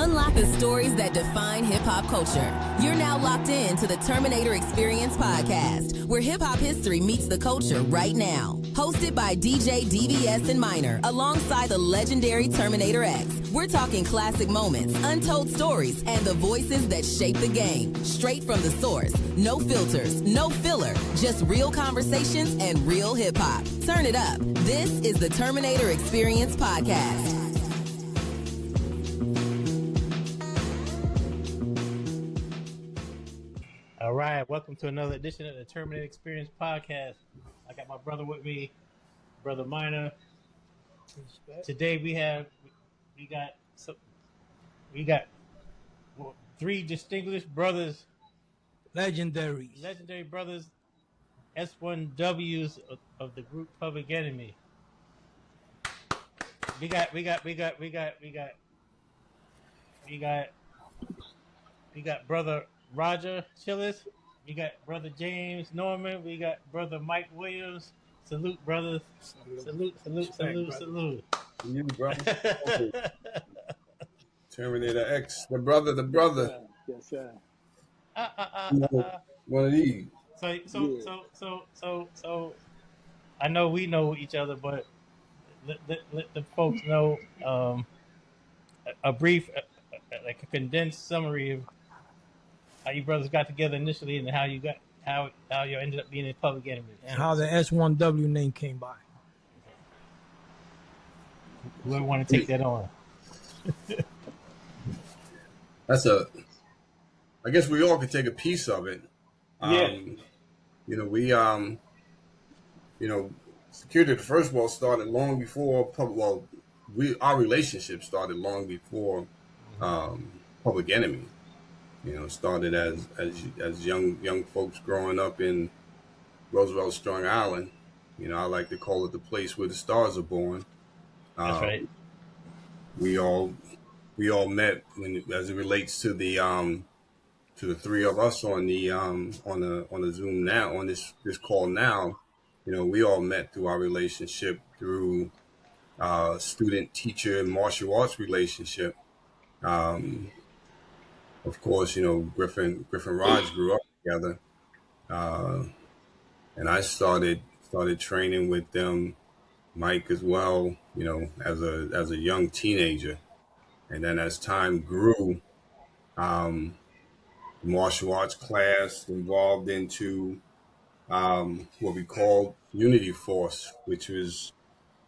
Unlock the stories that define hip-hop culture. You're now locked in to the Terminator Xperience podcast, where hip-hop history meets the culture right now. Hosted by DJ DVS and Minor, alongside the legendary Terminator X. We're talking classic moments, untold stories, and the voices that shape the game. Straight from the source. No filters, no filler, just real conversations and real hip-hop. Turn it up. This is the Terminator Xperience podcast. All right, welcome to another edition of the Terminator Xperience podcast. I got my brother with me, Brother Minor. Today we got three distinguished brothers, legendary brothers, S1W's of the group Public Enemy. We got Brother Roger Chillis. We got Brother James Norman. We got Brother Mike Williams. Salute, brothers. Salute. You, brother. Terminator X, the brother. Yes, sir. One of these. So. I know we know each other, but let the folks know a brief, like a condensed summary of how you brothers got together initially and how you ended up being in Public Enemy. And how the S1W name came by. Whoever want to take that on. I guess we all could take a piece of it. Security, first of all, started long before, our relationship started long before Public Enemy. Started as young folks growing up in Roosevelt Strong Island. I like to call it the place where the stars are born. That's right. We all met as it relates to the three of us on the Zoom now, on this call now. We all met through our relationship through student teacher martial arts relationship. Of course, Griffin Raj grew up together, and I started training with them, Mike as well, as a young teenager, and then as time grew, martial arts class evolved into what we called Unity Force, which was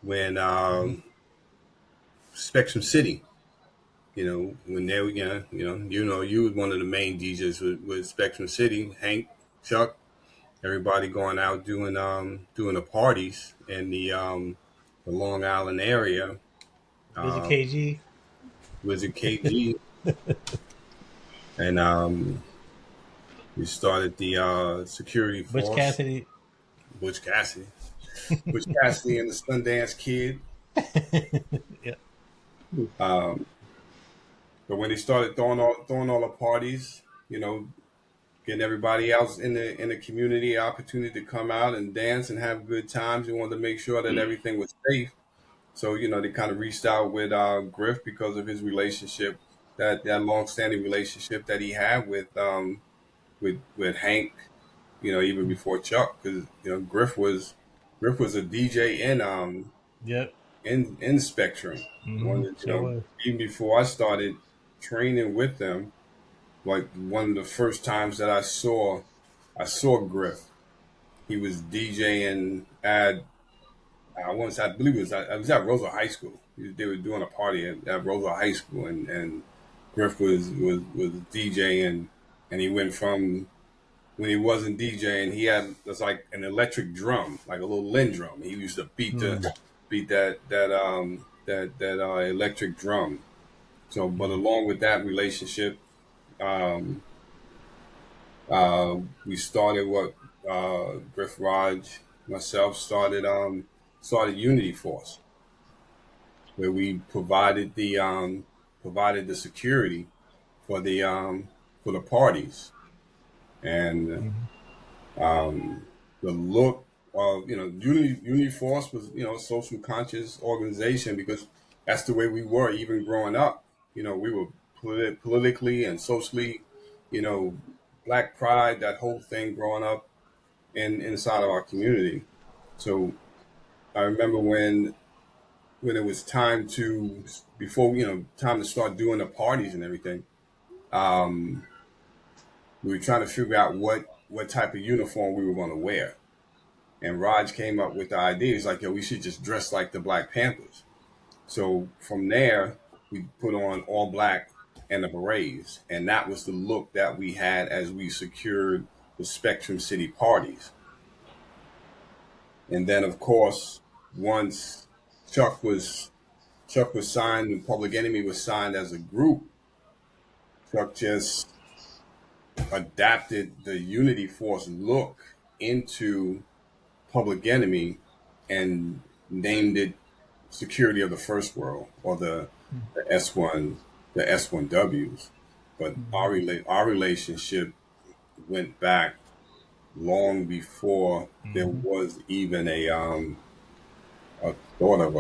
when Spectrum City. When they were, you was one of the main DJs with Spectrum City, Hank, Chuck, everybody going out doing the parties in the Long Island area. Wizard KG. And we started the security force. Butch Cassidy and the Sundance Kid. Yeah. But when they started throwing all the parties, getting everybody else in the community opportunity to come out and dance and have good times, we wanted to make sure that everything was safe. So they kind of reached out with Griff because of his relationship, that long-standing relationship that he had with Hank, even before Chuck, because Griff was a DJ in Spectrum. Mm-hmm. Even before I started training with them, like one of the first times that I saw Griff, he was DJing at I believe it was at Roosevelt High School. They were doing a party at Roosevelt High School, and Griff was DJing, and he went from when he wasn't DJing, he had just like an electric drum, like a little Lin drum. He used to beat that electric drum. So, but along with that relationship, we started Griff Raj, myself started Unity Force, where we provided the security for the parties, and the look of Unity Force was a social conscious organization, because that's the way we were even growing up. We were politically and socially, you know, Black pride, that whole thing growing up inside of our community. So I remember when it was time to, before, time to start doing the parties and everything. Um, we were trying to figure out what type of uniform we were going to wear. And Raj came up with the idea. He's like, yo, we should just dress like the Black Panthers. So from there, we put on all black and the berets. And that was the look that we had as we secured the Spectrum City parties. And then, of course, once Chuck was signed and Public Enemy was signed as a group, Chuck just adapted the Unity Force look into Public Enemy and named it Security of the First World, or the S1W's. But our relationship went back long before there was even a thought of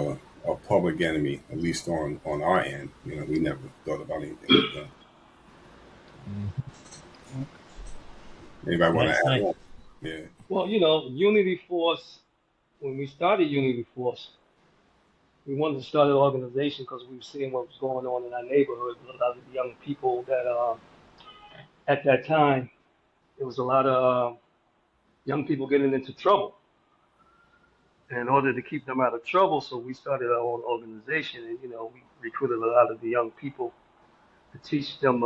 a Public Enemy, at least on our end. We never thought about anything like that. Anybody want to add on? Yeah. Well, Unity Force, when we started Unity Force, we wanted to start an organization because we were seeing what was going on in our neighborhood with a lot of the young people that, at that time, there was a lot of young people getting into trouble. And in order to keep them out of trouble, so we started our own organization, and we recruited a lot of the young people to teach them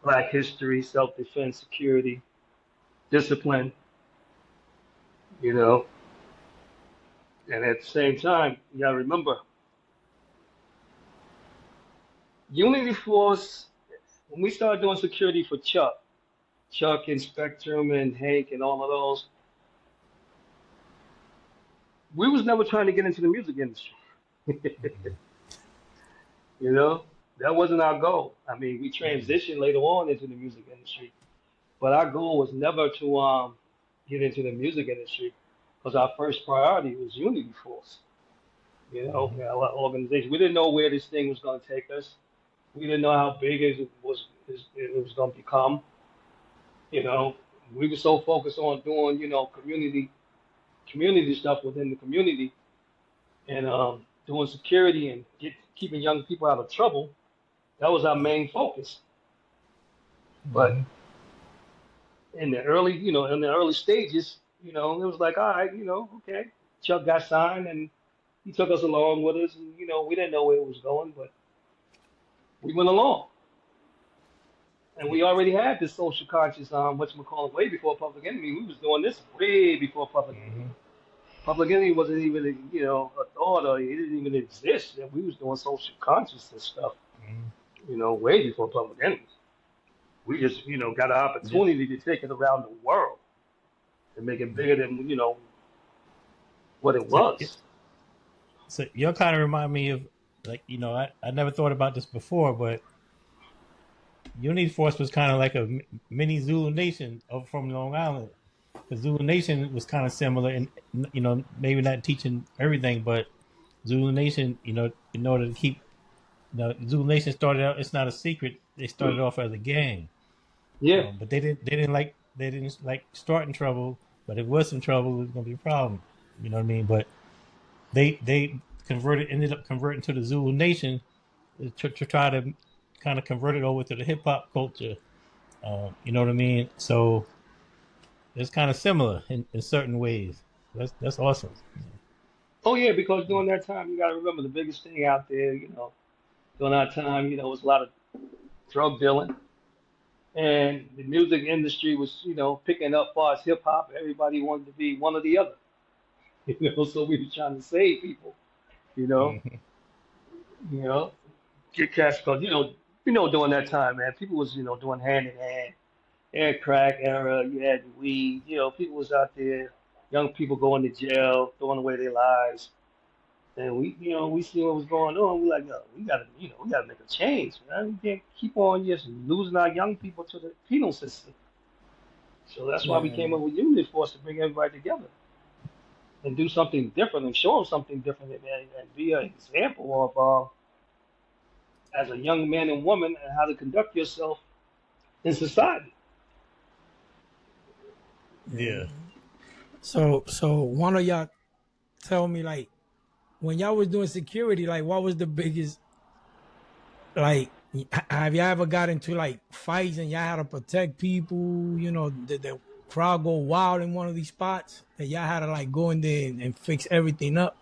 Black history, self-defense, security, discipline, and at the same time, you gotta remember, Unity Force, when we started doing security for Chuck and Spectrum and Hank and all of those, we was never trying to get into the music industry. That wasn't our goal. I mean, we transitioned later on into the music industry, but our goal was never to get into the music industry, because our first priority was Unity Force. Our organization. We didn't know where this thing was going to take us. We didn't know how big it was going to become. We were so focused on doing, community stuff within the community, and doing security and keeping young people out of trouble. That was our main focus. But in the early stages, it was like, all right, okay. Chuck got signed and he took us along with us, and we didn't know where it was going, but we went along. And we already had this social conscious, whatchamacallit, way before Public Enemy. We was doing this way before Public Enemy. Public Enemy wasn't even, a thought, or it didn't even exist. And we was doing social consciousness stuff, way before Public Enemy. We just, got an opportunity to take it around the world and make it bigger than, what it was. So you kind of remind me of, like, I never thought about this before, but Unity Force was kind of like a mini Zulu Nation from Long Island. The Zulu Nation was kind of similar, and maybe not teaching everything, but Zulu Nation, in order to keep, Zulu Nation started out. It's not a secret. They started off as a gang. Yeah. But they didn't like starting trouble. But if it was some trouble, it was gonna be a problem. You know what I mean? But they ended up converting to the Zulu Nation to try to kind of convert it over to the hip hop culture. You know what I mean? So it's kind of similar in certain ways. That's awesome. Oh yeah, because during that time, you got to remember the biggest thing out there. During that time, was a lot of drug dealing, and the music industry was, picking up far as hip hop. Everybody wanted to be one or the other. So we were trying to save people. Get cash, because during that time, man, people was doing hand in hand. You had crack era, you had weed. People was out there, young people going to jail, throwing away their lives, and we see what was going on. We like, yo, we gotta make a change, man. We can't keep on just losing our young people to the penal system. So that's why we came up with Unity Force, to bring everybody together and do something different and show them something different, and be an example of as a young man and woman and how to conduct yourself in society. Yeah. So one of y'all tell me, like, when y'all was doing security, like, what was the biggest, like, have y'all ever got into like fights and y'all had to protect people? You know, did the crowd go wild in one of these spots that y'all had to like go in there and fix everything up?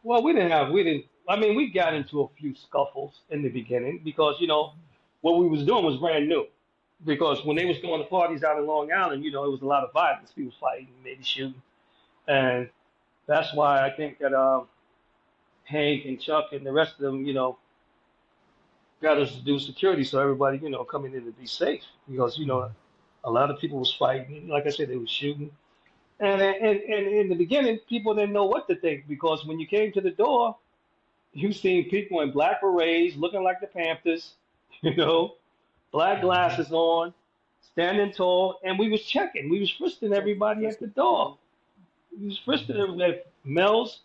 Well, I mean, we got into a few scuffles in the beginning because, what we was doing was brand new. Because when they was doing the parties out in Long Island, it was a lot of violence. People fighting, maybe shooting. And that's why I think that Hank and Chuck and the rest of them, got us to do security so everybody, coming in to be safe. Because, a lot of people was fighting. Like I said, they was shooting. And in the beginning, people didn't know what to think because when you came to the door, you seen people in black berets looking like the Panthers, you know, black glasses on, standing tall, and we was checking. We was frisking everybody at the door. We was frisking everybody. Males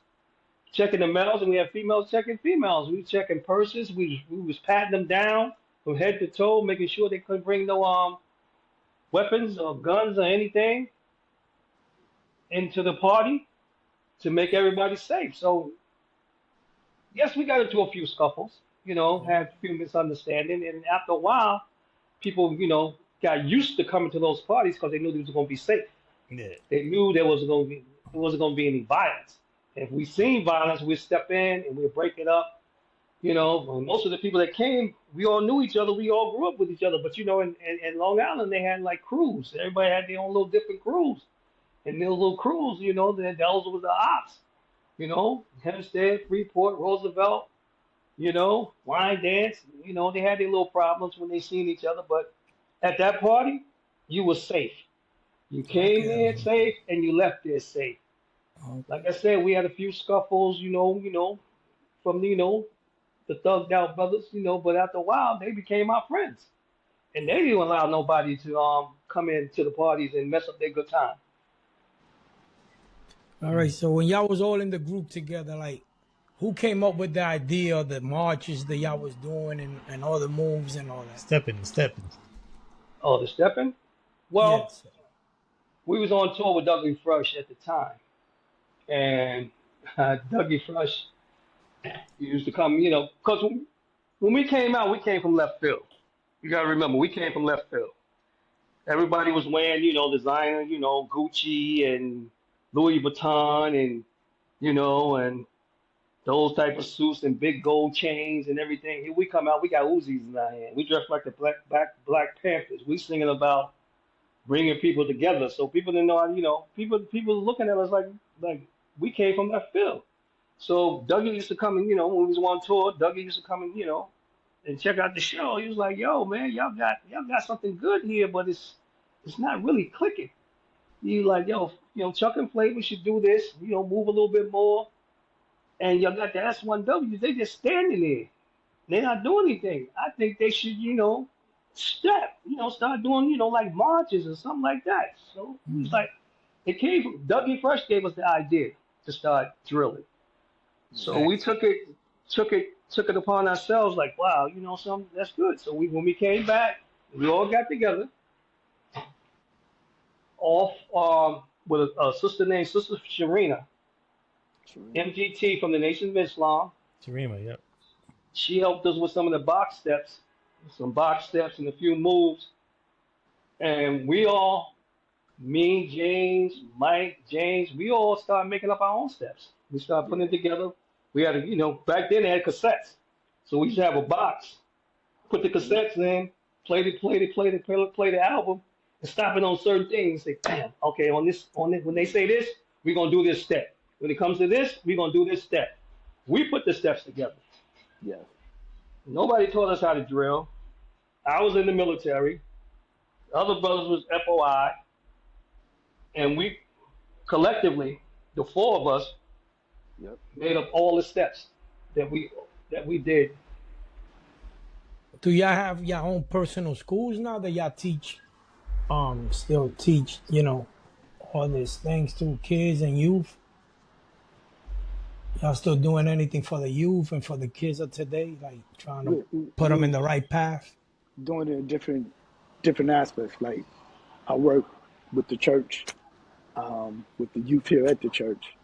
checking the males, and we had females checking females. We was checking purses. We was patting them down from head to toe, making sure they couldn't bring no weapons or guns or anything into the party to make everybody safe. So yes, we got into a few scuffles, had a few misunderstandings, and after a while, people, got used to coming to those parties because they knew they was going to be safe. Yeah. They knew there wasn't going to be any violence. If we seen violence, we'd step in and we'd break it up. Most of the people that came, we all knew each other. We all grew up with each other. But in Long Island, they had like crews. Everybody had their own little different crews, and their little crews, those was the ops. Hempstead, Freeport, Roosevelt, Wine Dance, they had their little problems when they seen each other, but at that party, you were safe. You came there safe and you left there safe. Like I said, we had a few scuffles, from, the thugged out brothers, but after a while, they became our friends. And they didn't allow nobody to come into the parties and mess up their good time. All right, so when y'all was all in the group together, like, who came up with the idea of the marches that y'all was doing and all the moves and all that? Stepping. Oh, the stepping? Well, Yes. we was on tour with Dougie Fresh at the time. And Dougie Fresh used to come, because when we came out, we came from left field. You got to remember, we came from left field. Everybody was wearing, designer, Gucci and Louis Vuitton and, and those type of suits and big gold chains and everything. Here we come out, we got Uzis in our hand. We dressed like the Black Panthers. We singing about bringing people together. So people didn't know how, people looking at us like we came from that field. So Dougie used to come and, when we was on tour, Dougie used to come and, and check out the show. He was like, yo, man, y'all got something good here, but it's not really clicking. You like, yo, Chuck and Flavor should do this, move a little bit more. And y'all got the S1W's, they just standing there. They're not doing anything. I think they should, step, start doing, like marches or something like that. So it was like, it came from, Dougie Fresh gave us the idea to start drilling. So we took it upon ourselves like, wow, something that's good. So when we came back, we all got together off with a sister named Sister Sharina, MGT from the Nation of Islam. Sharima, yep. She helped us with some of the box steps and a few moves. And we all, me, James, Mike, James, we all started making up our own steps. We started putting it together. We had back then they had cassettes. So we used to have a box, put the cassettes in, play the album, and stop it on certain things. Say, damn, okay, on this, when they say this, we're gonna do this step. When it comes to this, we're gonna do this step. We put the steps together. Yeah. Nobody taught us how to drill. I was in the military. The other brothers was FOI. And we collectively, the four of us, made up all the steps that we did. Do y'all have your own personal schools now that y'all teach, still teach, all these things to kids and youth? Y'all still doing anything for the youth and for the kids of today, like trying to put them in We're the right path? doing it in different aspects. Like I work with the church, with the youth here at the church,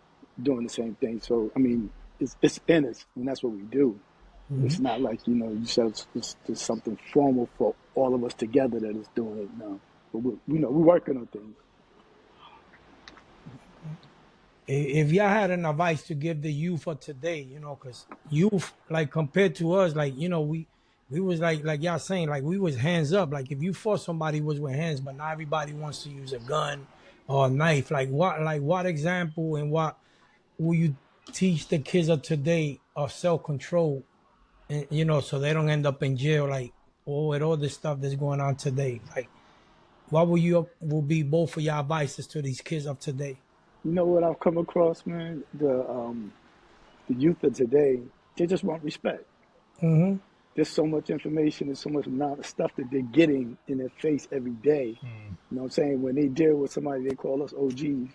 doing the same thing. So I mean, it's in us, and that's what we do. Mm-hmm. It's not like you said it's something formal for all of us together that is doing it. No, but we're working on things. If y'all had an advice to give the youth of today, because youth, like compared to us, like we was like y'all saying, like we was hands up. Like if you fought somebody, it was with hands, but not everybody wants to use a gun or a knife. Like what example and what will you teach the kids of today of self control, and so they don't end up in jail, like with all this stuff that's going on today. Like what will be both of your advices to these kids of today? You know what I've come across, man? The youth of today, they just want respect. Mm-hmm. There's so much information and so much amount of stuff that they're getting in their face every day. You know what I'm saying? When they deal with somebody, they call us OGs,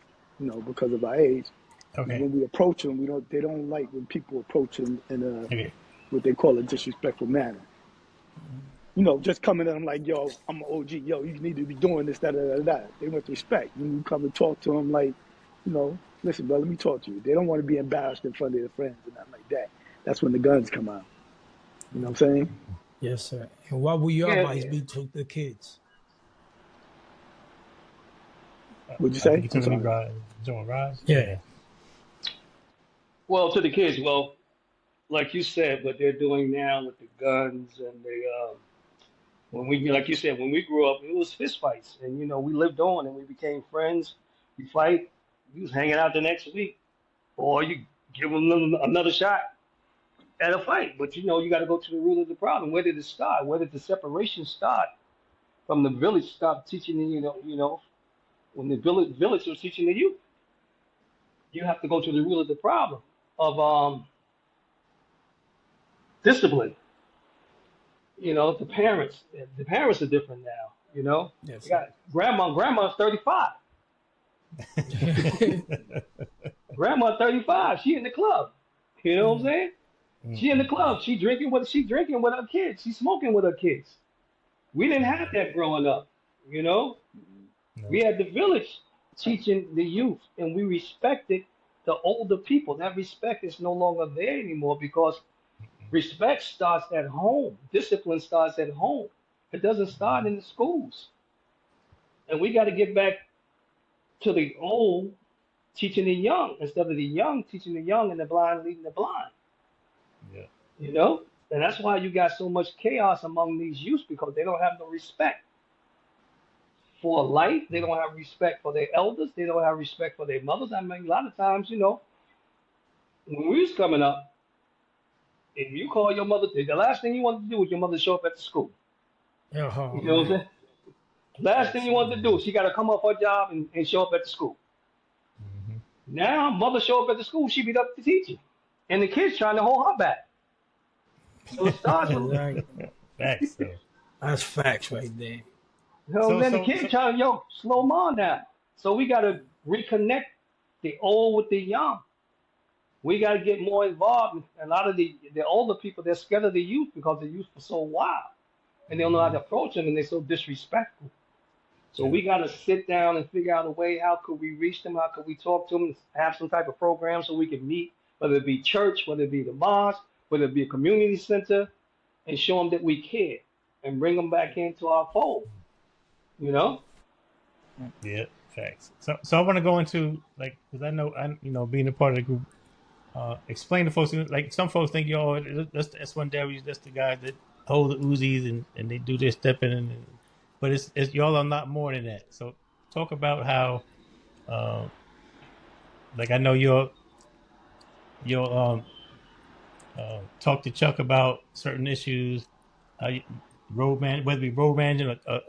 because of our age. And Okay. when we approach them, they don't like when people approach them in Okay. what they call a disrespectful manner. Just coming at them like, yo, I'm an OG, yo, you need to be doing this, that. They want respect. When you come and talk to them like, listen, bro, let me talk to you. They don't want to be embarrassed in front of their friends and nothing like that. That's when the guns come out. You know what I'm saying? Yes, sir. And what will your Yeah. advice be to the kids? What'd you I think say? you I'm told me sorry. Raj. Yeah. Well, to the kids, well, like you said, what they're doing now with the guns and like you said, when we grew up, it was fist fights, and we lived on and we became friends. We fight, we was hanging out the next week, or you give them another shot at a fight. But you got to go to the root of the problem. Where did it start? Where did the separation start from the village? Stop teaching the when the village was teaching the youth. You have to go to the root of the problem of discipline. The parents. The parents are different now. Yes, You sir. got grandma's 35. Grandma 35. She in the club. You know what I'm saying? She in the club. She drinking with her kids. She smoking with her kids. We didn't have that growing up. You know, we No. had the village teaching the youth, and we respected the older people. That respect is no longer there anymore because respect starts at home. Discipline starts at home. It doesn't start in the schools. And we got to get back to the old teaching the young instead of the young teaching the young and the blind leading the blind. Yeah. You know? And that's why you got so much chaos among these youth because they don't have no respect for life. They don't have respect for their elders. They don't have respect for their mothers. I mean, a lot of times, when we was coming up, if you call your mother, the last thing you wanted to do was your mother show up at the school. Oh, You know what I'm man. saying? Last thing Yes, you sir. wanted to do, she got to come off her job and show up at the school. Now, mother show up at the school, she beat up the teacher. And the kid's trying to hold her back. So it starts That's from, right. Facts. So, That's facts right there. then the kid trying to, slow mom down. So we got to reconnect the old with the young. We got to get more involved. A lot of the older people, they're scared of the youth because the youth are so wild. And they don't know how to approach them and they're so disrespectful. So yeah. we got to sit down and figure out a way. How could we reach them? How could we talk to them? Have some type of program so we can meet, whether it be church, whether it be the mosque, whether it be a community center, and show them that we care and bring them back into our fold. You know? Yeah. Facts. So I want to go into because I know being a part of the group. Explain to folks like some folks think that's the S1W's, that's the guy that hold the Uzis and they do their stepping but it's y'all are not more than that. So talk about how I know you'll talk to Chuck about certain issues, whether it be road managing or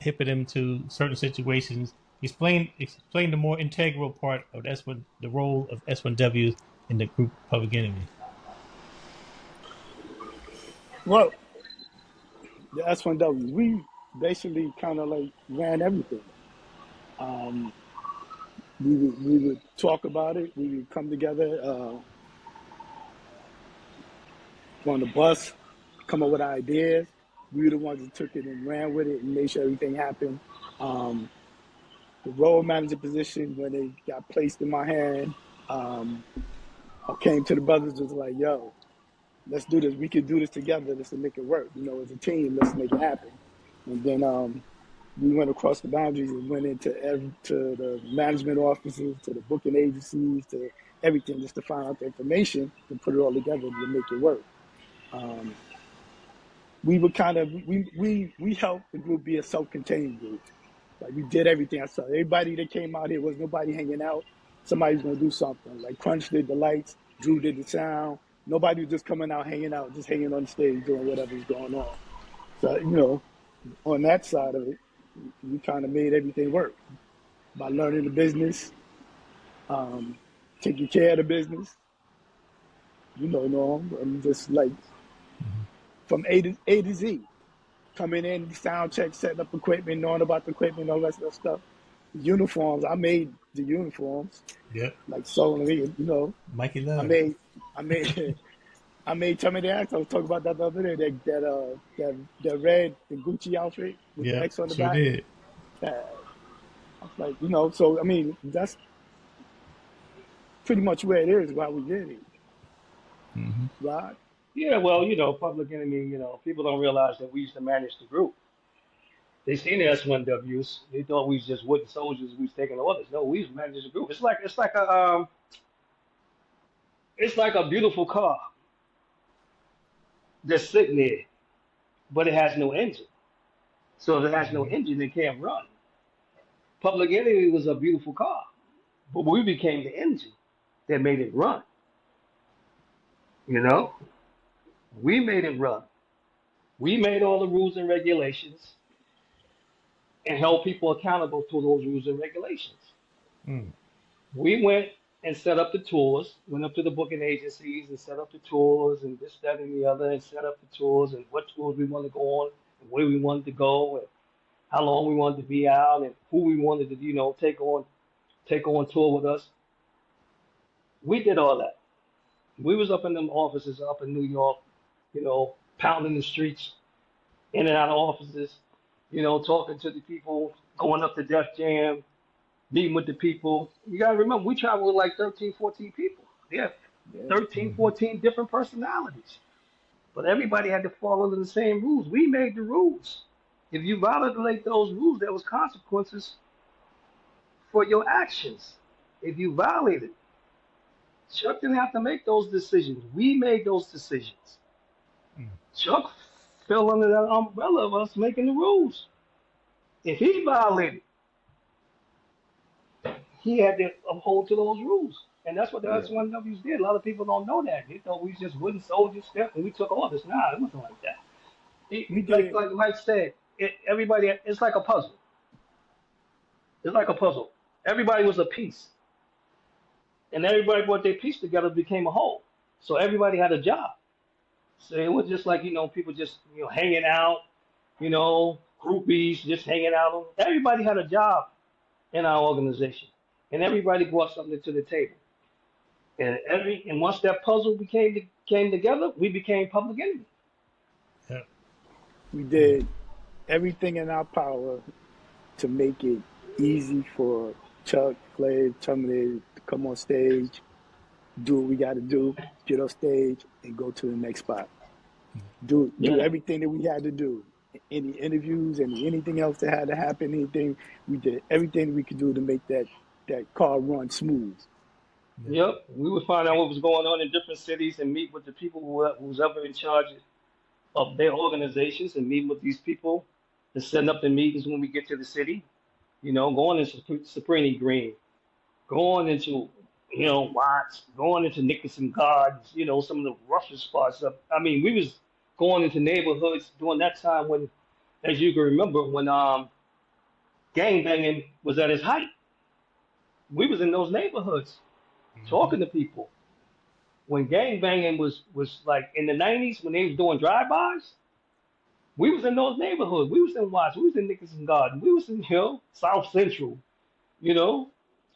hipping him to certain situations. Explain the more integral part of S1, the role of S1Ws in the group Public Enemy. Well, the S1Ws, we basically kind of like ran everything. We would talk about it. We would come together. on the bus, come up with ideas. We were the ones that took it and ran with it and made sure everything happened. The role manager position, when they got placed in my hand, I came to the brothers, was like, yo, let's do this. We can do this together. Let's make it work. As a team, let's make it happen. And then we went across the boundaries and went to the management offices, to the booking agencies, to everything, just to find out the information and put it all together to make it work. We were we helped the group be a self-contained group. Like, we did everything ourselves. Everybody that came out here, was nobody hanging out. Somebody's gonna do something. Like Crunch did the lights, Drew did the sound. Nobody was just coming out, hanging out, just hanging on the stage, doing whatever's going on. So, on that side of it, we kind of made everything work by learning the business, taking care of the business. I'm just like from A to Z, coming in, sound check, setting up equipment, knowing about the equipment, all that stuff. Uniforms, I made the uniforms. Yep. Like sewing, Mikey Love. I made Terminator X. I was talking about that the other day. That red, the Gucci outfit with the X on the back. Did. I was like, so I mean, that's pretty much where it is. Why we did it, right? Yeah, well, Public Enemy, people don't realize that we used to manage the group. They seen the S1W's. They thought we was just wooden soldiers. We was taking orders. No, we was managing the group. It's like a beautiful car that's sitting there, but it has no engine. So if it has no engine, it can't run. Public Enemy was a beautiful car, but we became the engine that made it run. We made it run. We made all the rules and regulations and held people accountable to those rules and regulations. We went and set up the tours, went up to the booking agencies and set up the tours and this, that, and the other, and set up the tours and what tours we wanted to go on, and where we wanted to go, and how long we wanted to be out, and who we wanted to, take on tour with us. We did all that. We was up in them offices up in New York, pounding the streets, in and out of offices, talking to the people, going up to Def Jam, meeting with the people. You got to remember, we traveled with like 13, 14 people. Yeah, 13, 14 different personalities. But everybody had to fall under the same rules. We made the rules. If you violate those rules, there was consequences for your actions. If you violated, Chuck didn't have to make those decisions. We made those decisions. Chuck fell under that umbrella of us making the rules. If he violated, he had to uphold to those rules. And that's what the S1Ws did. A lot of people don't know that. They thought we just wooden soldiers stepped and we took orders. Nah, it wasn't like that. Like Mike said, everybody, it's like a puzzle. It's like a puzzle. Everybody was a piece. And everybody brought their piece together, became a whole. So everybody had a job. So it was just like, people just, hanging out, groupies just hanging out. Everybody had a job in our organization. And everybody brought something to the table. And once that puzzle came together, we became Public Enemy. Yeah. We did everything in our power to make it easy for Chuck, Clay, Terminator to come on stage, do what we got to do, get on stage, and go to the next spot. Do everything that we had to do. Any interviews, anything else that had to happen, we did everything we could do to make that car run smooth. Yep, we would find out what was going on in different cities and meet with the people who was ever in charge of their organizations and meet with these people and setting up the meetings when we get to the city. Going into Saprini Green, going into, Watts, going into Nicholson Gardens, some of the roughest spots. I mean, we was going into neighborhoods during that time when, as you can remember, when gangbanging was at its height. We was in those neighborhoods talking to people. When gangbanging was like in the 90s, when they was doing drive-bys, we was in those neighborhoods. We was in Watts. We was in Nicholson Garden. We was in South Central. We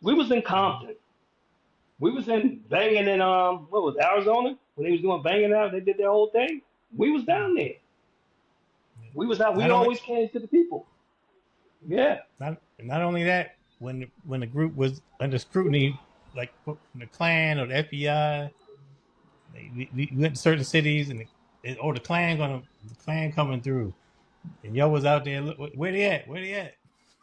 was in Compton. We was in banging in Arizona? when they was doing banging out, they did their whole thing. We was down there. We was out. We Not only always came to the people. Yeah. not only that, when the group was under scrutiny, like from the Klan or the FBI, we went to certain cities and the Klan coming through, and y'all was out there. Look, where they at? Where they at?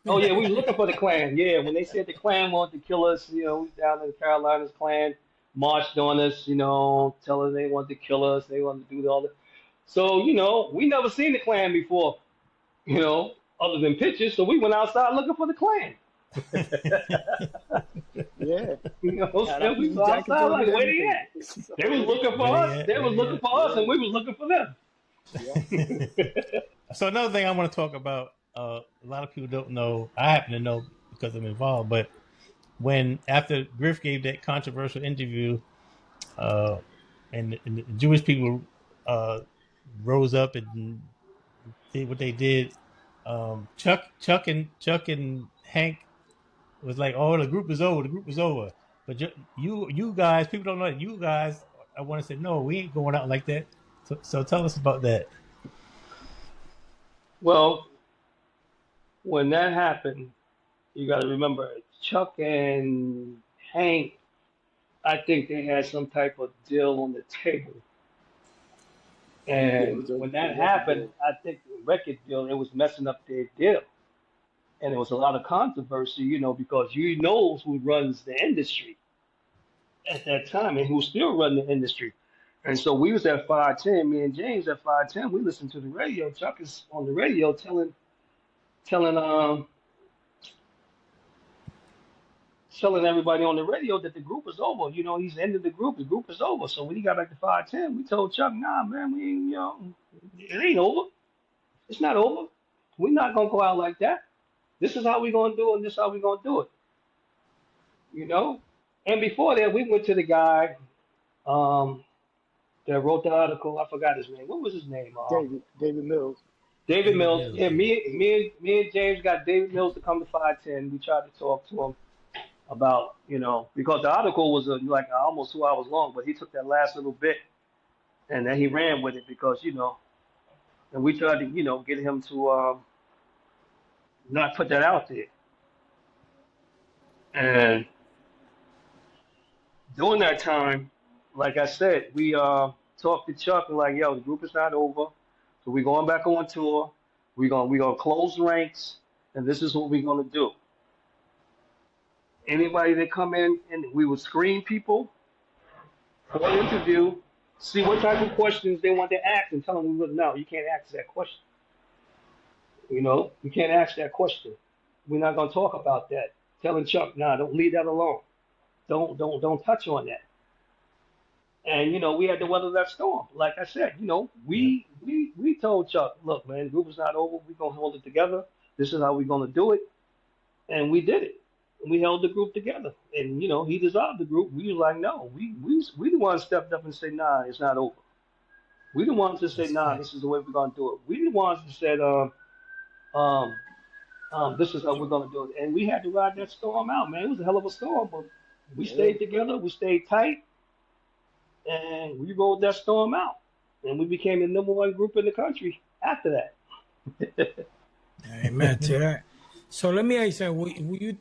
Oh yeah, we was looking for the Klan. Yeah, when they said the Klan wanted to kill us, we was down in the Carolinas. Klan marched on us, telling they wanted to kill us. They wanted to do all that. So we never seen the Klan before, other than pictures. So we went outside looking for the Klan. Yeah. And we was outside like, where they at? They was looking for us. They was looking for us, and we was looking for them. Yeah. So another thing I want to talk about, a lot of people don't know. I happen to know because I'm involved. But after Griff gave that controversial interview, and the Jewish people rose up and did what they did, Chuck and Hank was like, "Oh, the group is over. The group is over." But you guys, people don't know that. You guys, I want to say, no, we ain't going out like that. So tell us about that. Well, when that happened, you got to remember Chuck and Hank. I think they had some type of deal on the table. And when that happened, I think the record deal, it was messing up their deal. And there was a lot of controversy, because who runs the industry at that time and who still run the industry. And so we was at 510, me and James at 510, we listened to the radio. Chuck is on the radio telling everybody on the radio that the group is over. He's ended the group is over. So when he got back to 510, we told Chuck, nah, man, we ain't, it ain't over. It's not over. We're not gonna go out like that. This is how we're gonna do it, and this is how we're gonna do it. And before that, we went to the guy that wrote the article. I forgot his name. What was his name? David Mills. David Mills. Yeah, me and James got David Mills to come to 510. We tried to talk to him about, because the article was like almost 2 hours long, but he took that last little bit and then he ran with it because, and we tried to, get him to not put that out there. And during that time, like I said, we talked to Chuck and like, yo, the group is not over. So we're going back on tour. We're gonna close ranks, and this is what we're gonna do. Anybody that come in, and we would screen people for an interview, see what type of questions they want to ask, and tell them we wouldn't know. You can't ask that question. You can't ask that question. We're not gonna talk about that. Telling Chuck, nah, don't leave that alone. Don't touch on that. And we had to weather that storm. Like I said, we told Chuck, look, man, the group is not over. We're gonna hold it together. This is how we're gonna do it, and we did it. We held the group together, and he dissolved the group. We was like, no, we the ones stepped up and said, nah, it's not over. We the ones that said, nah, this is the way we're gonna do it. We the ones that said, this is how we're gonna do it. And we had to ride that storm out, man. It was a hell of a storm, but we stayed together. We stayed tight. And we rode that storm out, and we became the #1 group in the country after that. Amen to that. So let me ask you,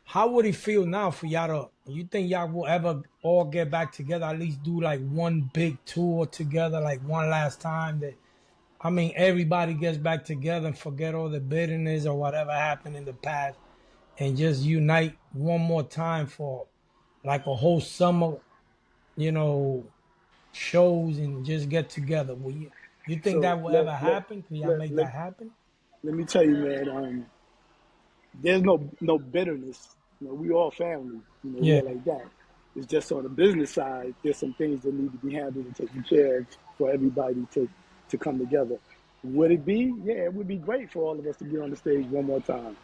how would it feel now for y'all to? You think y'all will ever all get back together? At least do like one big tour together, like one last time. Everybody gets back together and forget all the bitterness or whatever happened in the past, and just unite one more time for like a whole summer. Shows and just get together. You think that will ever happen? Can y'all make that happen? Let me tell you, man. There's no bitterness. We all family. We're like that. It's just on the business side. There's some things that need to be handled and taken care of for everybody to come together. Would it be? Yeah, it would be great for all of us to be on the stage one more time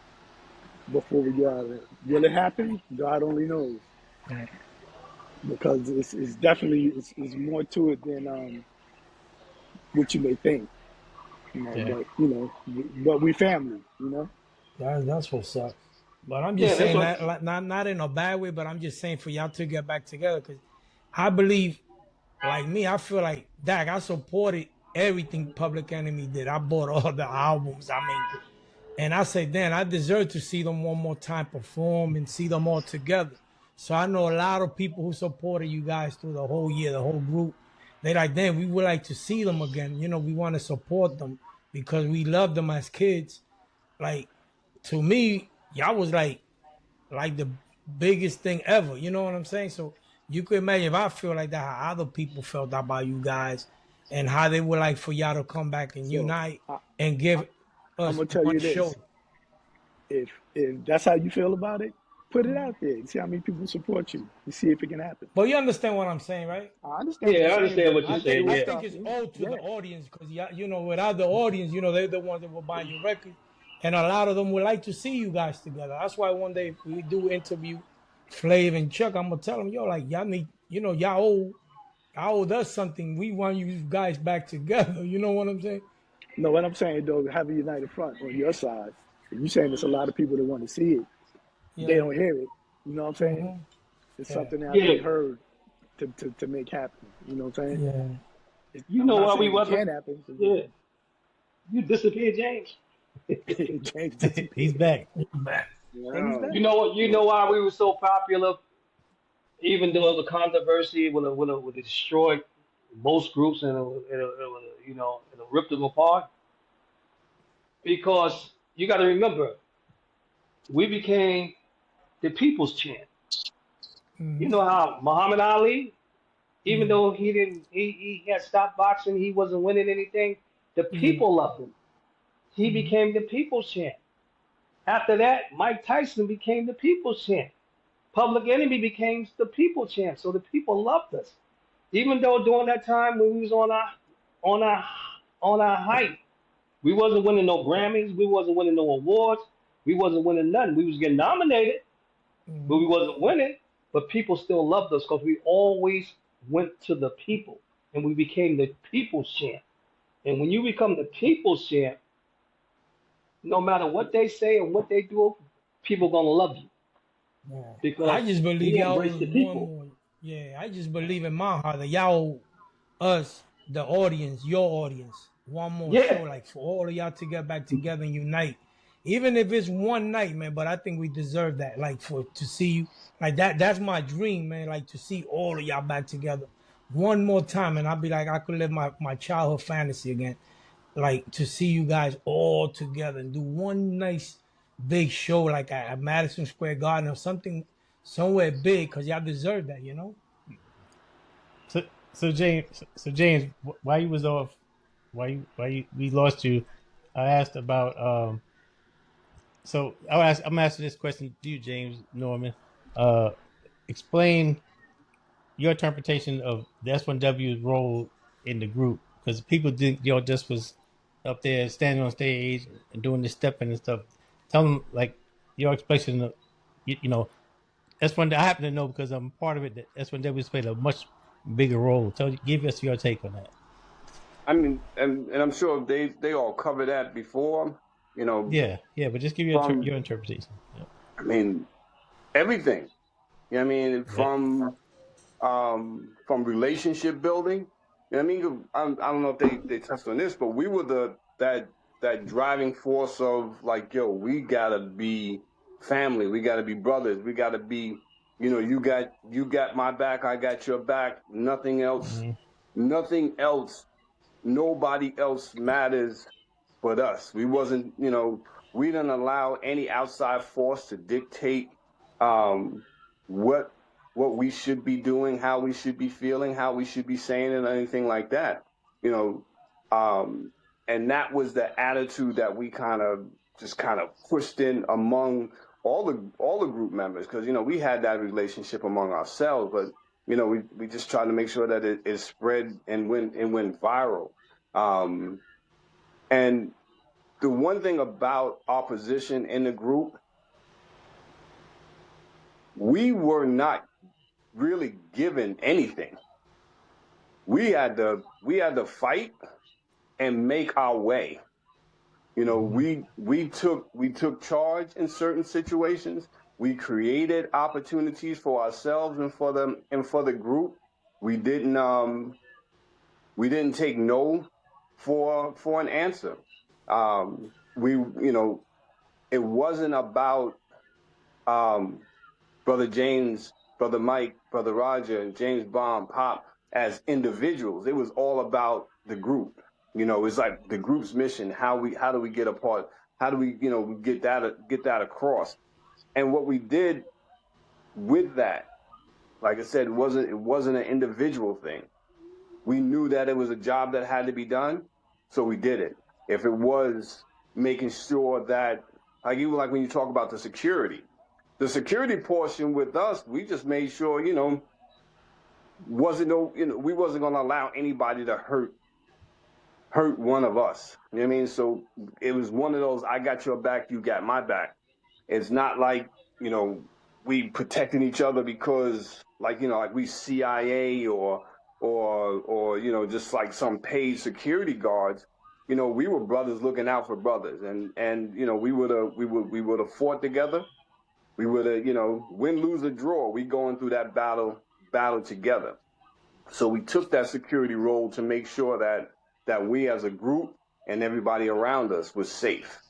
before we go out of it. Will it happen? God only knows. Right. Because it's definitely it's more to it than what you may think. But we family. That's what's up. But I'm just saying that not in a bad way, but I'm just saying for y'all to get back together, because I believe like me, I feel like Dak, I supported everything Public Enemy did. I bought all the albums. I mean, and I say, Dan, I deserve to see them one more time perform and see them all together. So I know a lot of people who supported you guys through the whole year, the whole group. They like, Dan, we would like to see them again. You know, we want to support them because we love them as kids. Like, to me, y'all was like the biggest thing ever. You know what I'm saying? So you could imagine if I feel like that, how other people felt about you guys and how they would like for y'all to come back and So unite I, and give I'm us gonna tell one you show. this: if that's how you feel about it, put it out there and see how many people support you. And see if it can happen. But you understand what I'm saying, right? I understand what Yeah, you're I saying, understand but what you're I just think saying. do I Yeah. think stuff. it's Yeah, owed to the yeah. audience because you know, without the audience, you know, they're the ones that will buy your record, and a lot of them would like to see you guys together. That's why one day we do interview Flav and Chuck. I'm gonna tell them, yo, like y'all need, you know, y'all owe us something. We want you guys back together. You know what I'm saying? No, what I'm saying though, have a united front on your side. If you're saying there's a lot of people that want to see it, they Yeah. don't hear it. You know what I'm saying? Hmm. It's Yeah. something that have to Yeah. be heard to make happen. You know what I'm saying? Yeah. You I'm know not why we saying it wasn't? can't happen. Yeah. You disappeared, James. James He's disappeared. back. Man. And he's Yeah. You back. know what? You know why we were so popular, even though the controversy would have destroyed most groups and you know, it ripped them apart. Because you got to remember, we became the people's champ. You Hmm. know how Muhammad Ali, even Yeah. though he had stopped boxing, he wasn't winning anything. The Yeah. people loved him. He Hmm. became the people's champ. After that, Mike Tyson became the people's champ. Public Enemy became the people champ. So the people loved us. Even though during that time when we was on our on our height, we wasn't winning no Grammys, we wasn't winning no awards, we wasn't winning nothing. We was getting nominated, but Hmm. we wasn't winning. But people still loved us because we always went to the people, and we became the people's champ. And when you become the people's champ, no matter what they say and what they do, people gonna love you Yeah. I because just believe you y'all embrace was the one people. more. Yeah, I just believe in my heart that y'all owe us, the audience, your audience, one more Yeah, show, like for all of y'all to get back together and unite. Even if it's one night, man, but I think we deserve that. Like for to see you like that, that's my dream, man. Like to see all of y'all back together one more time. And I'll be like, I could live my childhood fantasy again. Like to see you guys all together and do one nice big show like at Madison Square Garden or something somewhere big because y'all deserve that, you know? So, so James, why you was off? We lost you? I asked about. So I'm asking this question to you, James Norman. Uh, explain your interpretation of the S1W's role in the group because people think just was up there standing on stage and doing this stepping and stuff. Tell them like your explanation of you know S1. I happen to know because I'm part of it. That S1W's played a much bigger role. Give us your take on that. I mean, and I'm sure they all covered that before, you know, Yeah, but just give your from, your interpretation. Yeah. I mean, everything. You know what I mean? Yeah. From relationship building. You know what I mean? I don't know if they touched on this, but we were that driving force of like, yo, we gotta be family, we gotta be brothers, we gotta be, you know, you got my back, I got your back, nothing else, Mm-hmm. nothing else, nobody else matters but us. We wasn't, you know, we didn't allow any outside force to dictate um, what we should be doing, how we should be feeling, how we should be saying it, or anything like that. You know, and that was the attitude that we kind of pushed in among all the group members because you know we had that relationship among ourselves, but you know we just tried to make sure that it spread and went viral. And the one thing about our position in the group, we were not really given anything. We had to fight and make our way. You know, Mm-hmm. we took charge in certain situations. We created opportunities for ourselves and for the group. We didn't take no for an answer. It wasn't about Brother James, Brother Mike, Brother Roger, James Bond, Pop as individuals. It was all about the group. It's like the group's mission. How do we get apart? How do we, get that across? And what we did with that, like I said, it wasn't an individual thing. We knew that it was a job that had to be done, so we did it. If it was making sure that, like even like when you talk about the security portion with us, we just made sure, we wasn't going to allow anybody to hurt one of us. You know what I mean? So it was one of those, I got your back, you got my back. It's not like, we protecting each other because like we CIA or just like some paid security guards. We were brothers looking out for brothers, and we would have fought together. We would have, win, lose, or draw. We going through that battle together. So we took that security role to make sure that we as a group and everybody around us was safe.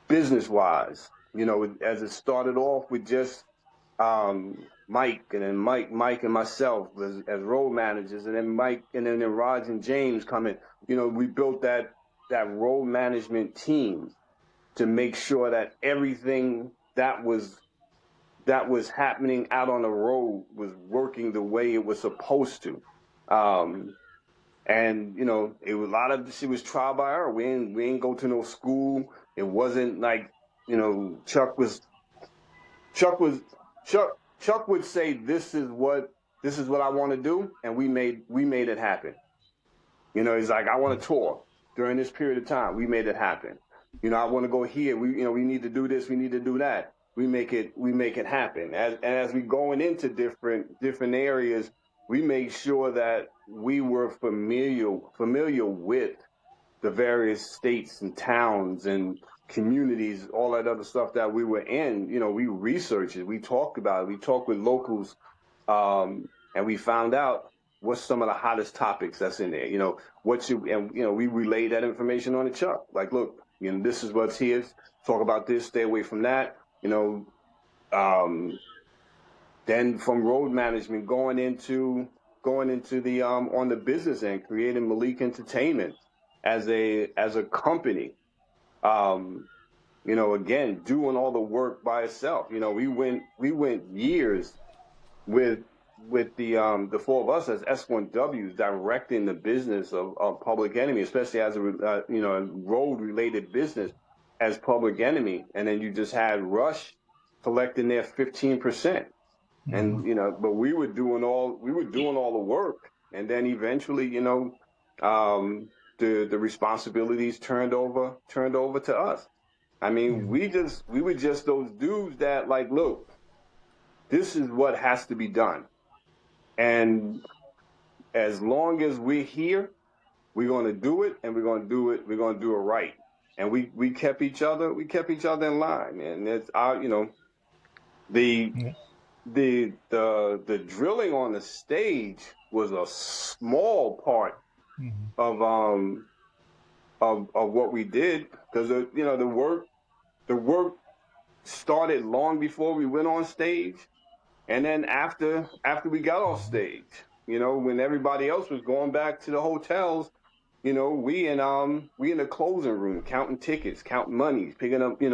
Business-wise, as it started off with just Mike, and then Mike and myself as road managers, and then Mike, and then Raj and James coming. We built that road management team to make sure that everything that was happening out on the road was working the way it was supposed to. And it was a lot of shit was trial by error. We ain't go to no school. It wasn't like Chuck would say, this is what I want to do, and we made it happen. He's like, I want to tour during this period of time. We made it happen. I want to go here. We need to do this. We need to do that. We make it happen. As we going into different areas, we made sure that we were familiar with the various states and towns and communities, all that other stuff that we were in. We researched it. We talked about it. We talked with locals, and we found out what's some of the hottest topics that's in there. We relayed that information on the Chuck. Like, look, this is what's here. Talk about this. Stay away from that. Then from road management, going into the on the business end, creating Malik Entertainment as a company. Again, doing all the work by itself. We went years with the four of us as S1W's directing the business of Public Enemy, especially as a road related business as Public Enemy, and then you just had Rush collecting their 15%, and but we were doing all the work, and then eventually the responsibilities turned over to us. I mean, we were just those dudes that like, look, this is what has to be done. And as long as we're here, we're going to do it, and we're going to do it right. And we kept each other in line. And it's our, the drilling on the stage was a small part of what we did, because the work started long before we went on stage, and then after we got off stage, when everybody else was going back to the hotels, we in the closing room counting tickets, counting monies, picking up, we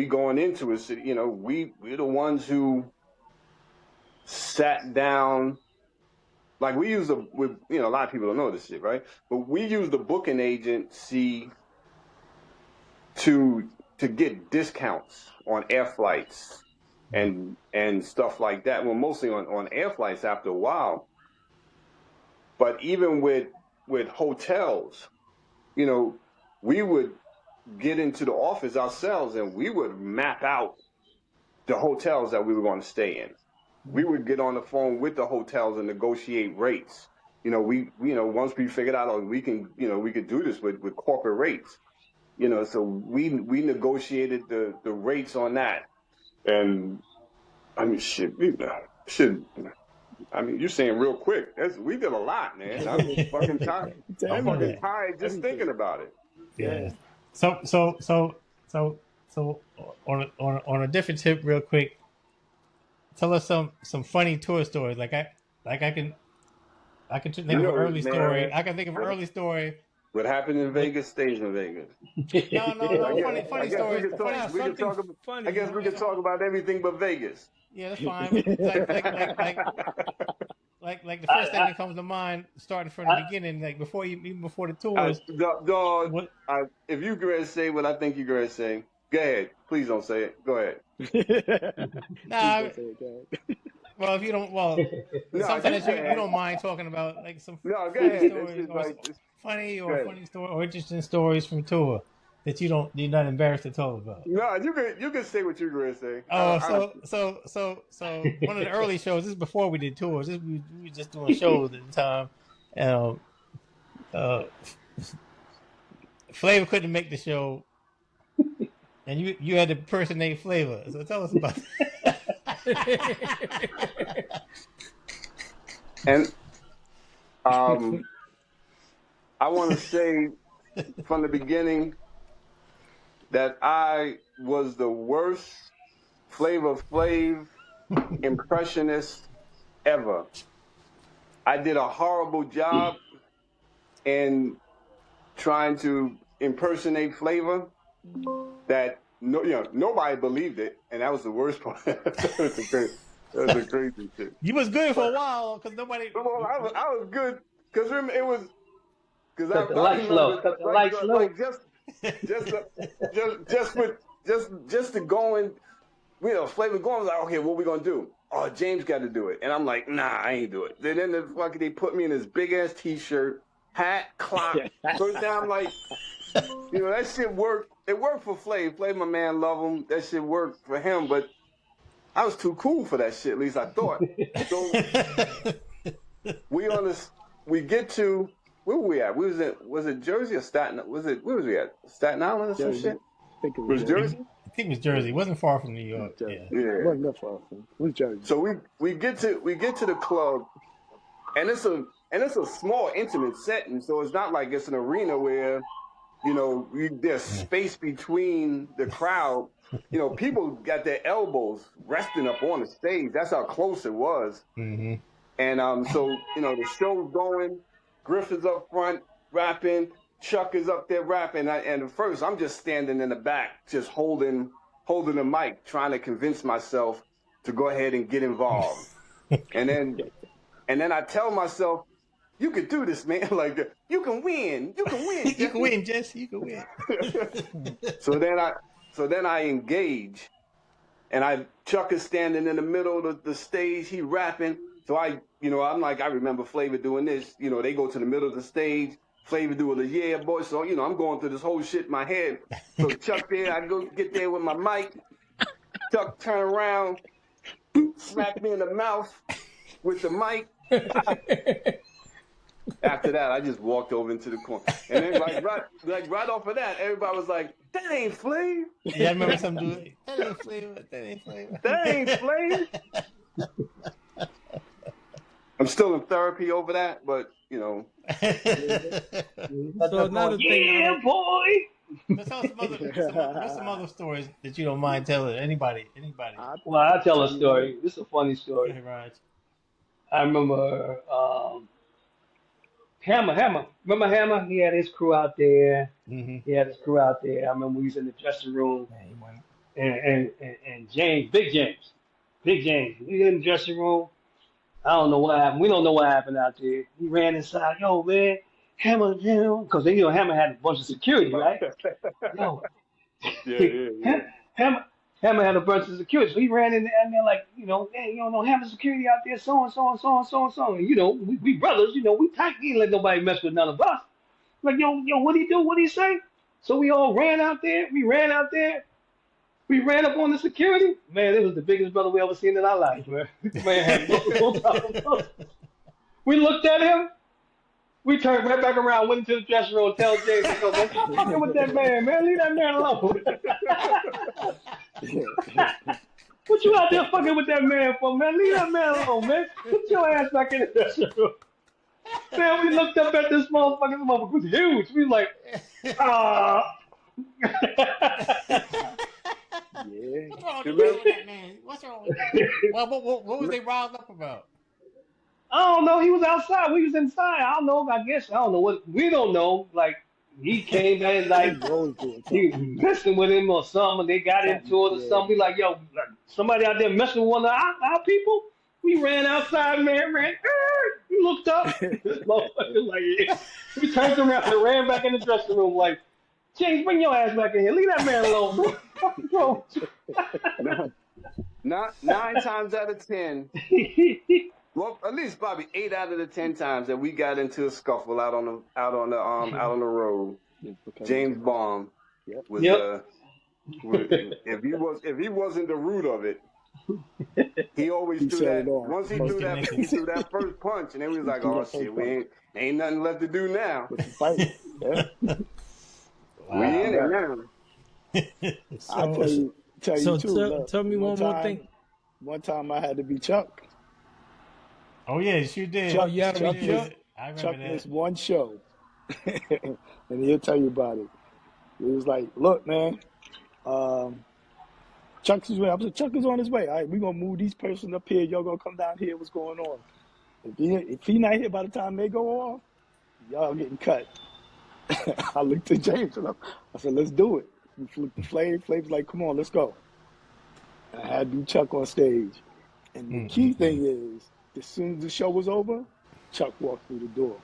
going into it, we're the ones who sat down. Like, we use a lot of people don't know this shit, right? But we use the booking agency to get discounts on air flights and stuff like that. Well, mostly on air flights after a while. But even with hotels, we would get into the office ourselves and we would map out the hotels that we were going to stay in. We would get on the phone with the hotels and negotiate rates. Once we figured out, we could do this with corporate rates. So we negotiated the rates on that. And I mean, shit, Shit. I mean, you're saying real quick. We did a lot, man. I'm fucking tired. I'm fucking tired just thinking about it. Yeah. So on a different tip, real quick. Tell us some funny tour stories. I can think of an early story. I can think of an early story. What happened in Vegas stays in Vegas. No. Funny stories. I guess we can talk about everything but Vegas. Yeah, that's fine. Like the first thing that comes to mind, starting from the beginning, like even before the tours. If you go ahead and say what I think you're going to say, go ahead. Please don't say it. Go ahead. Nah. Well, if you don't, something that you don't mind talking about, like some funny stories, funny story or interesting stories from tour that you're not embarrassed to talk about. No, you can say what you're going to say. Oh, so one of the early shows. This is before we did tours. We were just doing shows at the time. Flavor couldn't make the show, and you had to impersonate Flavor. So tell us about that. And I want to say from the beginning that I was the worst Flavor Flav impressionist ever. I did a horrible job in trying to impersonate Flavor that nobody believed it, and that was the worst part. That was the crazy shit. You was good for a while because nobody. Well, I was good because it was because the lights low. Cut the lights low. Like just to go and Flavor going was like, okay, what we gonna do? Oh, James got to do it, and I'm like, nah, I ain't do it. Then they put me in this big ass T-shirt, hat, clock. So now I'm like, that shit worked. It worked for Flav. Flav, my man, love him. That shit worked for him, but I was too cool for that shit. At least I thought. So we get to where were we at? Was it Jersey or Staten? Where was we at? Staten Island or some shit? I think it was Jersey. I think it was Jersey. It wasn't far from New York. Yeah. It wasn't that far from. It was Jersey. So we get to the club, and it's a small intimate setting. So it's not like it's an arena where there's space between the crowd. People got their elbows resting up on the stage. That's how close it was. Mm-hmm. And so the show's going. Griff is up front rapping. Chuck is up there rapping. And at first, I'm just standing in the back, just holding the mic, trying to convince myself to go ahead and get involved. and then I tell myself, you can do this, man. Like, you can win. You can win. You can win, Jesse. You can win. So then I engage, and Chuck is standing in the middle of the stage. He rapping. So I'm like, I remember Flavor doing this. They go to the middle of the stage. Flavor doing the yeah, boy. So, I'm going through this whole shit in my head. So Chuck there, I go get there with my mic. Chuck turn around, smack me in the mouth with the mic. After that, I just walked over into the corner. And then right off of that, everybody was like, that ain't Flav. Yeah, I remember some dude. That ain't Flavor. That ain't Flavor. That ain't Flav. I'm still in therapy over that, but So another thing, yeah, boy. Let's tell some other stories that you don't mind telling. Anybody. Well, I'll tell a story. This is a funny story. Hey, Raj. I remember Hammer. Remember Hammer? He had his crew out there. Mm-hmm. I remember we was in the dressing room. And James, Big James. We in the dressing room. I don't know what happened. We don't know what happened out there. He ran inside. Yo, man, Hammer, because Hammer had a bunch of security, right? Yo. Yeah. Hammer had a bunch of security. So he ran in there like, hey, you don't know Hammer security out there, so and so. And we brothers, we tight. He ain't let nobody mess with none of us. Like, yo, what'd he do? What'd he say? So we all ran out there. We ran up on the security. Man, it was the biggest brother we ever seen in our life, man. Man had no problem. We looked at him. We turned right back around, went into the dressing room, and tell James, man, stop fucking with that man. Leave that man alone. What you out there fucking with that man for, man? Leave that man alone, man. Put your ass back in the dressing room. Man, we looked up at this motherfucker. This motherfucker was huge. We was like, ah. Yeah. What's wrong with that man? What's wrong with that? Well, what was they riled up about? I don't know. He was outside. We was inside. I don't know. I guess I don't know what. We don't know. Like he came in like He always doing he something. messing with him or something. They got into it or Yeah. something. We like, yo, like, somebody out there messing with one of our people. We ran outside, man. We looked up. This motherfucker like, yeah. We turned around and ran back in the dressing room. Like, James, bring your ass back in here. Leave that man alone, bro. Fucking go. Nine times out of 10. Well, at least probably 8 out of the 10 times that we got into a scuffle out on the road. James Bond was if he wasn't the root of it, he always threw that. Once he threw that first punch, and then we was like, oh shit, we ain't nothing left to do now. Wow. We in it now. I'll tell you too. Tell me one more thing. One time I had to be Chuck. Oh yeah, you sure did. Chuck, you Chuck, did. I remember Chuck that. missed one show, and he'll tell you about it. He was like, "Look, man, Chuck is on his way. All right, we're gonna move these person up here. Y'all gonna come down here. What's going on? If he not here by the time they go off, y'all getting cut." I looked at James and I said, "Let's do it." We flipped the Flav. Flav's like, "Come on, let's go." And I had to do Chuck on stage. And the key thing is, as soon as the show was over, Chuck walked through the door.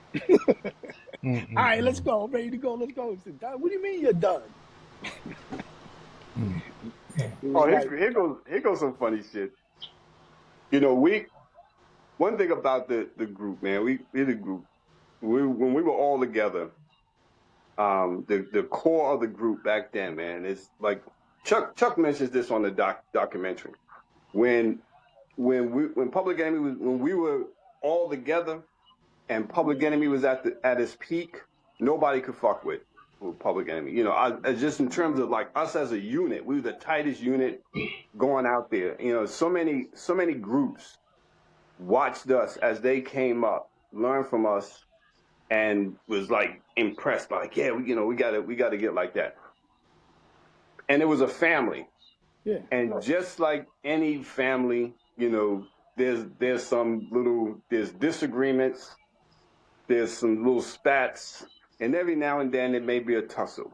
All right, let's go. I'm ready to go. Let's go. He said, "What do you mean you're done?" Oh, here goes some funny shit. You know, one thing about the group, man, we the group. When we were all together, the core of the group back then, man, is like Chuck mentions this on the documentary. When Public Enemy when we were all together, and Public Enemy was at its peak, nobody could fuck with Public Enemy. You know, just in terms of like us as a unit, we were the tightest unit going out there. You know, so many groups watched us as they came up, learned from us, and was like impressed by like, yeah, we gotta get like that. And it was a family. Yeah. And just like any family, you know, there's disagreements, there's some little spats, and every now and then it may be a tussle.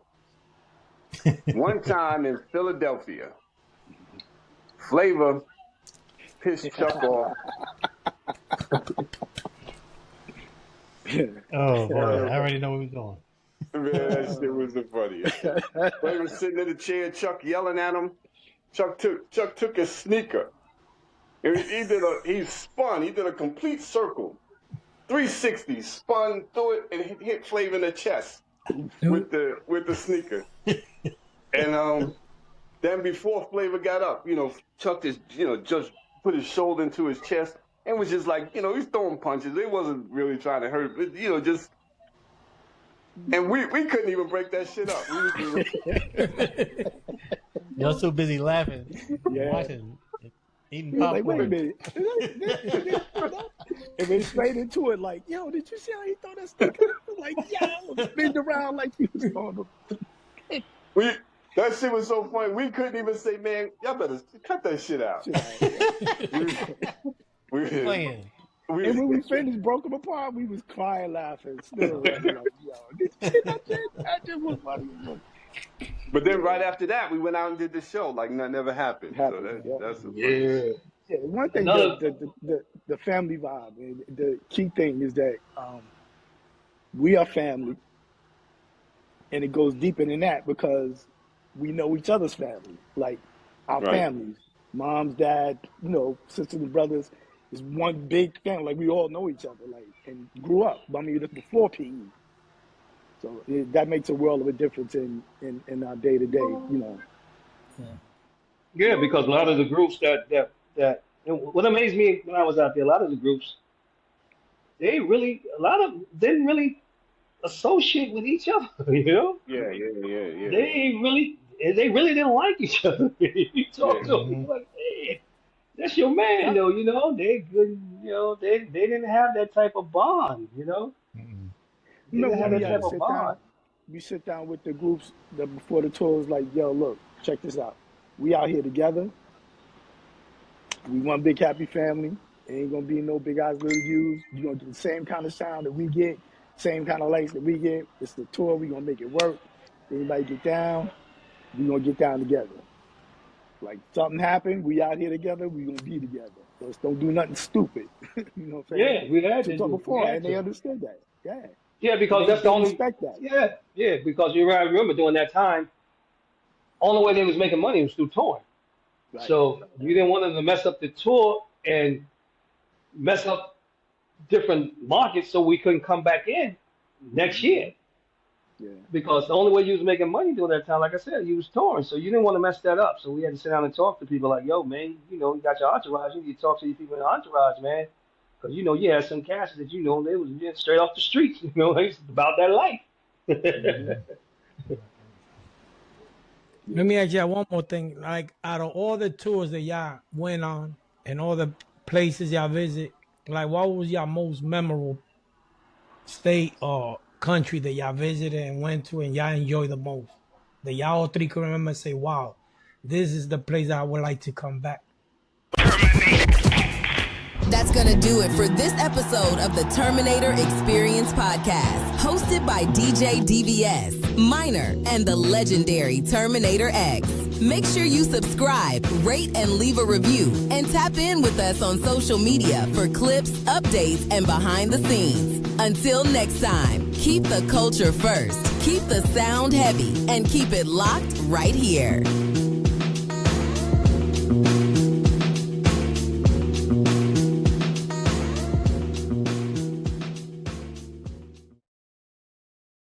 One time in Philadelphia, Flavor pissed Chuck off. Oh boy, I already know where we're going. Man, that shit was the funniest. Flavor sitting in the chair, Chuck yelling at him. Chuck took his sneaker. He spun. He did a complete circle, 360, spun through it and hit Flavor in the chest with the sneaker. And then before Flavor got up, you know, Chuck just put his shoulder into his chest and was just like, you know, he's throwing punches. It wasn't really trying to hurt, but, you know, just. And we couldn't even break that shit up. Y'all so busy laughing, watching, eating popcorn. Like, wait a minute. And they straight into it like, yo, did you see how he throw that sticker? Like, yo, spin around like he was on them. That shit was so funny. We couldn't even say, man, y'all better cut that shit out. we playing. And when we finished, broke them apart, we was crying, laughing. Still, like, yo, did you see that shit? That just was funny. But then right after that, we went out and did the show like nothing ever happened. That's yeah. One thing, the family vibe. And the key thing is that we are family, and it goes deeper than that because we know each other's family, like our families, moms, dad, you know, sisters and brothers. It's one big family. Like we all know each other, like, and grew up. I mean, before PE. So that makes a world of a difference in our day to day, you know. Yeah, because a lot of the groups that what amazed me when I was out there, a lot of the groups, a lot of them didn't really associate with each other, you know? Yeah. They really didn't like each other. You talk to them like, hey, That's your man, though. You know, they good. You know, they didn't have that type of bond. You know, they didn't Remember have when we that had type to of sit down? bond. We sit down with the groups before the tours, like, yo, look, check this out. We out here together. We one big happy family. Ain't gonna be no big eyes, little U's. You gonna get the same kind of sound that we get, same kind of lights that we get. It's the tour. We gonna make it work. Anybody get down, we gonna get down together. Like something happened, we out here together. We gonna be together. Just don't do nothing stupid. You know what I'm saying? Yeah, we had So to talk do. We before, had and they to. understood that. Yeah, Yeah, and because they that's the they only. respect that. Yeah, yeah, because you're right. I remember during that time, only way they was making money was through touring. Right. So you didn't want them to mess up the tour and mess up different markets, so we couldn't come back in next year. Yeah. Because the only way you was making money during that time, like I said, you was touring, so you didn't want to mess that up. So we had to sit down and talk to people like, yo, man, you know, you got your entourage, you need to talk to your people in the entourage, man. Because, you know, you had some cats that, you know, they was just straight off the streets, you know, it's about that life. Let me ask you one more thing. Like, out of all the tours that y'all went on and all the places y'all visit, like, what was your most memorable state or country that y'all visited and went to and y'all enjoyed the most? That y'all all three can remember and say, wow, this is the place I would like to come back. That's going to do it for this episode of the Terminator Xperience podcast, hosted by DJ DVS, Minor, and the legendary Terminator X. Make sure you subscribe, rate, and leave a review, and tap in with us on social media for clips, updates, and behind the scenes. Until next time, keep the culture first, keep the sound heavy, and keep it locked right here.